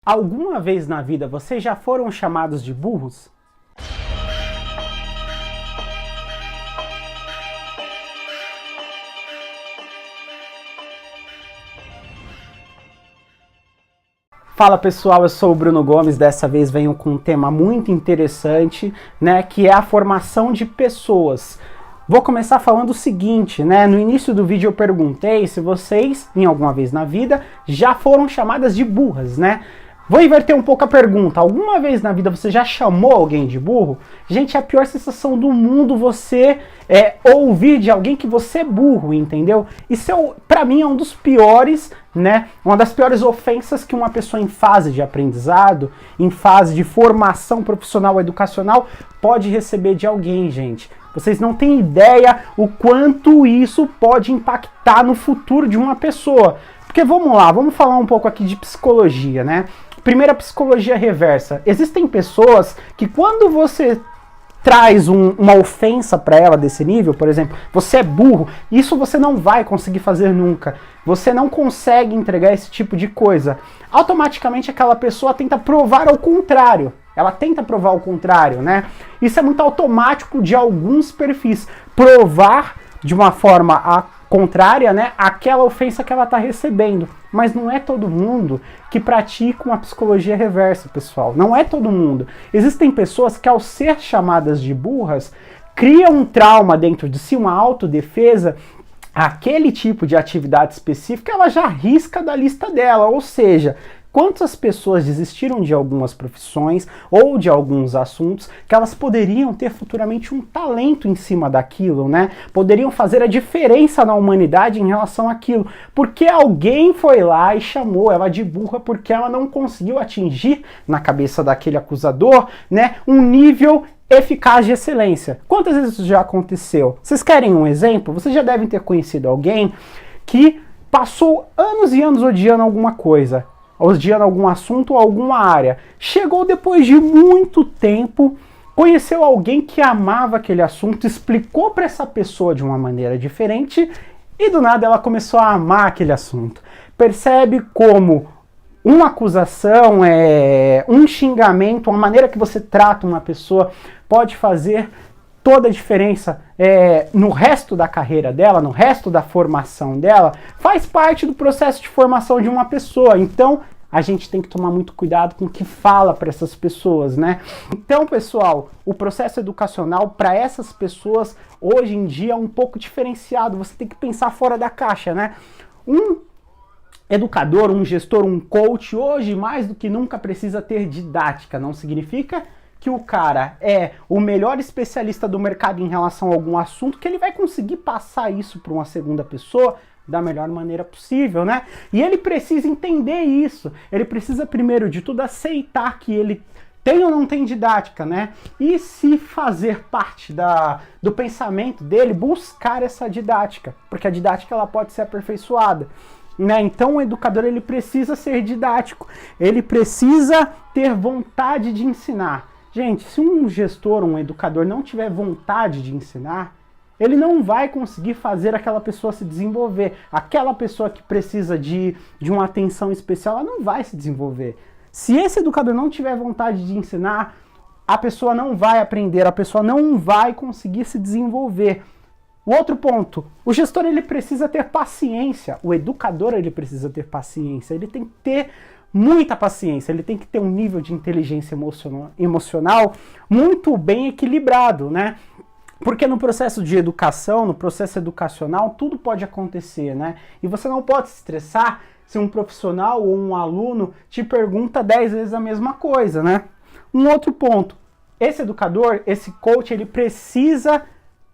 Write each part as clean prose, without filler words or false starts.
Alguma vez na vida vocês já foram chamados de burros? Fala pessoal, eu sou o Bruno Gomes, dessa vez venho com um tema muito interessante, né, que é a formação de pessoas. Vou começar falando o seguinte, né, no início do vídeo eu perguntei se vocês, em alguma vez na vida, já foram chamadas de burras, né? Vou inverter um pouco a pergunta. Alguma vez na vida você já chamou alguém de burro? Gente, é a pior sensação do mundo você ouvir de alguém que você é burro, entendeu? Isso pra mim é um dos piores, né? Uma das piores ofensas que uma pessoa em fase de aprendizado, em fase de formação profissional ou educacional, pode receber de alguém, gente. Vocês não têm ideia o quanto isso pode impactar no futuro de uma pessoa. Porque vamos lá, vamos falar um pouco aqui de psicologia, né? Primeiro, a psicologia reversa. Existem pessoas que quando você traz uma ofensa para ela desse nível, por exemplo, você é burro, isso você não vai conseguir fazer nunca. Você não consegue entregar esse tipo de coisa. Automaticamente aquela pessoa tenta provar ao contrário. Ela tenta provar o contrário, né? Isso é muito automático de alguns perfis. Provar de uma forma contrária, né, aquela ofensa que ela está recebendo. Mas não é todo mundo que pratica uma psicologia reversa, pessoal. Não é todo mundo. Existem pessoas que, ao ser chamadas de burras, criam um trauma dentro de si, uma autodefesa. Aquele tipo de atividade específica, ela já risca da lista dela. Ou seja, quantas pessoas desistiram de algumas profissões ou de alguns assuntos que elas poderiam ter futuramente um talento em cima daquilo, né? Poderiam fazer a diferença na humanidade em relação àquilo. Porque alguém foi lá e chamou ela de burra porque ela não conseguiu atingir na cabeça daquele acusador, né, um nível eficaz de excelência. Quantas vezes isso já aconteceu? Vocês querem um exemplo? Vocês já devem ter conhecido alguém que passou anos e anos odiando alguma coisa, odiando algum assunto ou alguma área. Chegou depois de muito tempo, conheceu alguém que amava aquele assunto, explicou para essa pessoa de uma maneira diferente e do nada ela começou a amar aquele assunto. Percebe como uma acusação, um xingamento, uma maneira que você trata uma pessoa pode fazer toda a diferença no resto da carreira dela, no resto da formação dela, faz parte do processo de formação de uma pessoa. Então, a gente tem que tomar muito cuidado com o que fala para essas pessoas, né? Então, pessoal, o processo educacional para essas pessoas, hoje em dia, é um pouco diferenciado. Você tem que pensar fora da caixa, né? Um educador, um gestor, um coach, hoje, mais do que nunca, precisa ter didática. Não significa que o cara é o melhor especialista do mercado em relação a algum assunto, que ele vai conseguir passar isso para uma segunda pessoa da melhor maneira possível, né? E ele precisa entender isso. Ele precisa, primeiro de tudo, aceitar que ele tem ou não tem didática, né? E se fazer parte do pensamento dele, buscar essa didática, porque a didática ela pode ser aperfeiçoada, né? Então o educador ele precisa ser didático, ele precisa ter vontade de ensinar. Gente, se um gestor, um educador não tiver vontade de ensinar, ele não vai conseguir fazer aquela pessoa se desenvolver. Aquela pessoa que precisa de uma atenção especial, ela não vai se desenvolver. Se esse educador não tiver vontade de ensinar, a pessoa não vai aprender, a pessoa não vai conseguir se desenvolver. O outro ponto, o gestor ele precisa ter paciência, o educador ele precisa ter paciência, ele tem que ter muita paciência, ele tem que ter um nível de inteligência emocional muito bem equilibrado, né? Porque no processo de educação, no processo educacional, tudo pode acontecer, né? E você não pode se estressar se um profissional ou um aluno te pergunta 10 vezes a mesma coisa, né? Um outro ponto, esse educador, esse coach, ele precisa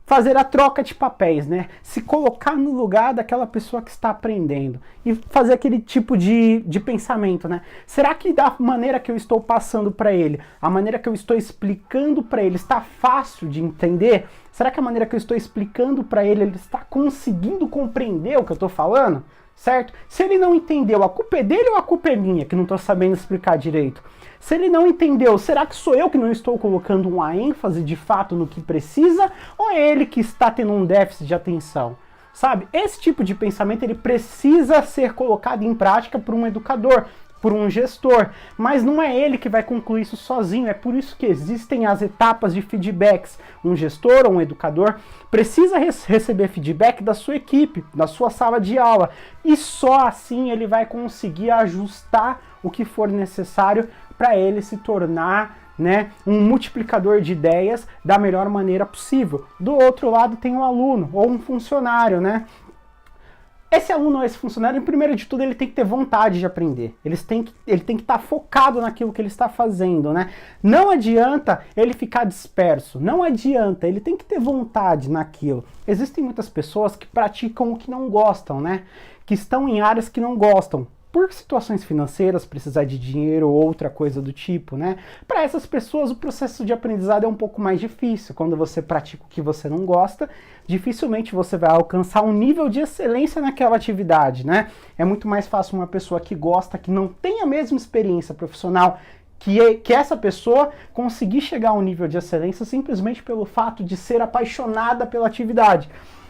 fazer a troca de papéis, né? Se colocar no lugar daquela pessoa que está aprendendo e fazer aquele tipo de pensamento, né? Será que da maneira que eu estou passando para ele, a maneira que eu estou explicando para ele está fácil de entender? Será que a maneira que eu estou explicando para ele, ele está conseguindo compreender o que eu estou falando? Certo? Se ele não entendeu, a culpa é dele ou a culpa é minha que não estou sabendo explicar direito? Se ele não entendeu, será que sou eu que não estou colocando uma ênfase de fato no que precisa? Ou é ele que está tendo um déficit de atenção? Sabe? Esse tipo de pensamento ele precisa ser colocado em prática por um educador. por um gestor, mas não é ele que vai concluir isso sozinho, é por isso que existem as etapas de feedbacks. Um gestor ou um educador precisa receber feedback da sua equipe, da sua sala de aula, e só assim ele vai conseguir ajustar o que for necessário para ele se tornar, né, um multiplicador de ideias da melhor maneira possível. Do outro lado tem um aluno ou um funcionário, né? Esse aluno ou esse funcionário, primeiro de tudo, ele tem que ter vontade de aprender. Ele tem que estar focado naquilo que ele está fazendo, né? Não adianta ele ficar disperso, não adianta, ele tem que ter vontade naquilo. Existem muitas pessoas que praticam o que não gostam, né? Que estão em áreas que não gostam, por situações financeiras, precisar de dinheiro ou outra coisa do tipo, né? Para essas pessoas o processo de aprendizado é um pouco mais difícil. Quando você pratica o que você não gosta, dificilmente você vai alcançar um nível de excelência naquela atividade, né? É muito mais fácil uma pessoa que gosta, que não tem a mesma experiência profissional que essa pessoa conseguir chegar a um nível de excelência simplesmente pelo fato de ser apaixonada pela atividade.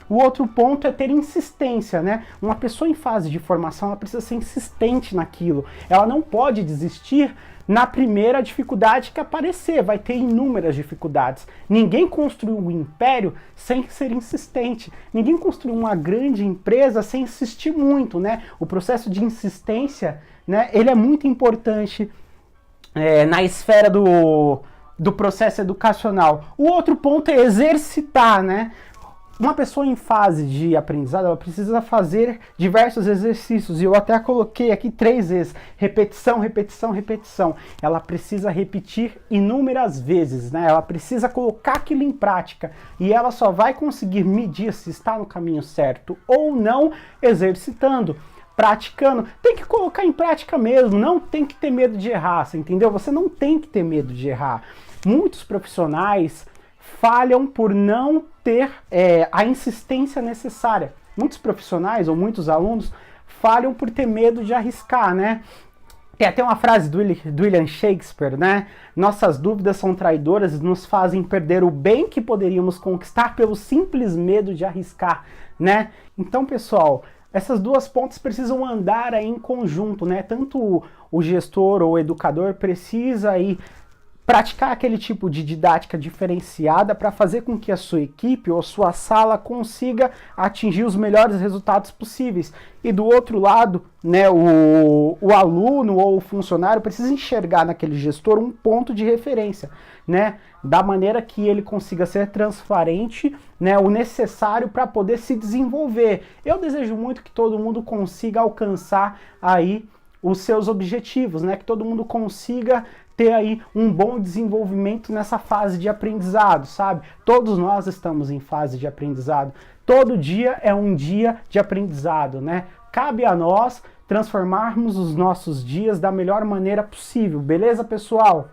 O outro ponto é ter insistência, né? Uma pessoa em fase de formação, ela precisa ser insistente naquilo. Ela não pode desistir na primeira dificuldade que aparecer. Vai ter inúmeras dificuldades. Ninguém construiu um império sem ser insistente. Ninguém construiu uma grande empresa sem insistir muito, né? O processo de insistência, né? Ele é muito importante na esfera do processo educacional. O outro ponto é exercitar, né? Uma pessoa em fase de aprendizado, ela precisa fazer diversos exercícios, e eu até coloquei aqui 3 vezes, repetição, repetição, repetição. Ela precisa repetir inúmeras vezes, né? Ela precisa colocar aquilo em prática, e ela só vai conseguir medir se está no caminho certo ou não exercitando, praticando. Tem que colocar em prática mesmo, não tem que ter medo de errar, você entendeu? Você não tem que ter medo de errar. Muitos profissionais falham por não ter a insistência necessária. Muitos profissionais ou muitos alunos falham por ter medo de arriscar, né? Tem até uma frase do William Shakespeare, né? Nossas dúvidas são traidoras e nos fazem perder o bem que poderíamos conquistar pelo simples medo de arriscar, né? Então, pessoal, essas duas pontas precisam andar aí em conjunto, né? Tanto o gestor ou o educador precisa aí praticar aquele tipo de didática diferenciada para fazer com que a sua equipe ou sua sala consiga atingir os melhores resultados possíveis. E do outro lado, né, o aluno ou o funcionário precisa enxergar naquele gestor um ponto de referência, né, da maneira que ele consiga ser transparente, né, o necessário para poder se desenvolver. Eu desejo muito que todo mundo consiga alcançar aí os seus objetivos, né, que todo mundo consiga ter aí um bom desenvolvimento nessa fase de aprendizado, sabe? Todos nós estamos em fase de aprendizado. Todo dia é um dia de aprendizado, né? Cabe a nós transformarmos os nossos dias da melhor maneira possível, beleza, pessoal?